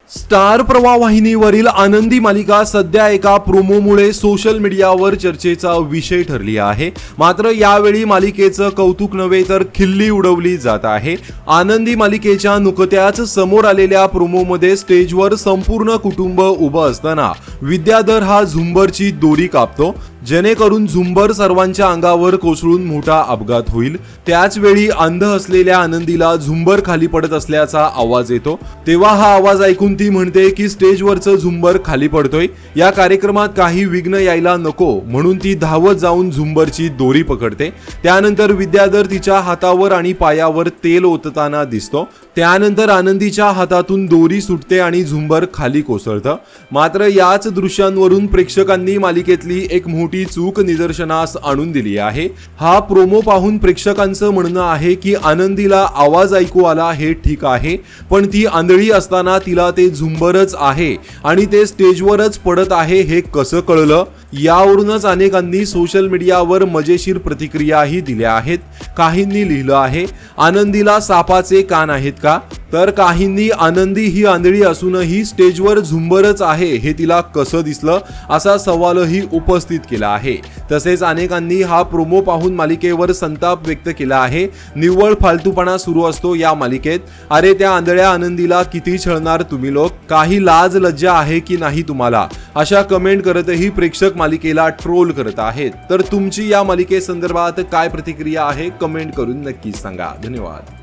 Star प्रवाह वाहिनीवरील आनंदी मालिका सध्या एका प्रोमोमुळे सोशल मीडियावर चर्चेचा विषय ठरली आहे। मात्र यावेळी मालिकेचं कौतुक नव्हे तर खिल्ली उडवली जात आहे। आनंदी मालिकेच्या नुकत्याच समोर आलेल्या प्रोमोमध्ये स्टेजवर संपूर्ण कुटुंब उभं असताना विद्याधर हा झुंबरची दोरी कापतो, जेणेकरून झुंबर सर्वांच्या अंगावर कोसळून मोठा अपघात होईल। त्याच वेळी अंध असलेल्या आनंदीला झुंबर खाली पडत असल्याचा आवाज येतो, तेव्हा हा आवाज ऐकून ती म्हणते की स्टेजवरचं झुंबर खाली पडतोय, या कार्यक्रमात काही विघ्न यायला नको म्हणून ती धावत जाऊन झुंबरची दोरी पकडते। त्यानंतर विद्याधर तिच्या हातावर आणि पायावर तेल ओतताना दिसतो। त्यानंतर आनंदीच्या हातातून दोरी सुटते आणि झुंबर खाली कोसळतं। मात्र याच दृश्यांवरून प्रेक्षकांनी मालिकेतली एक मोठी चूक निदर्शनास आणून दिली आहे। हा प्रोमो पाहून प्रेक्षकांचं म्हणणं आहे की आनंदीला आवाज ऐकू आला हे ठीक आहे, पण ती आंधळी असताना तिला ते झुंबरच आहे आणि ते स्टेजवरच पडत आहे हे कसं कळलं? यावरूनच अनेकांनी सोशल मीडियावर मजेशीर प्रतिक्रियाही दिल्या आहेत। काहींनी लिहिलं आहे, आनंदीला सापाचे कान आहेत का? तर काहींनी आनंदी ही आंधळी असूनही स्टेजवर झुंबरच आहे हे तिला कसं दिसलं असा सवालही उपस्थित केला आहे। तसेच अनेकांनी हा प्रोमो पाहून मालिकेवर संताप व्यक्त केला आहे। निव्वळ फालतूपणा सुरू असतो या मालिकेत। अरे त्या आंधळ्या आनंदीला किती छळणार तुम्ही लोक, काही लाज लज्जा आहे की नाही तुम्हाला? अशा कमेंट करतही प्रेक्षक मालिकेला ट्रोल करत आहेत। तर तुमची या मालिकेसंदर्भात काय प्रतिक्रिया आहे कमेंट करून नक्कीच सांगा। धन्यवाद।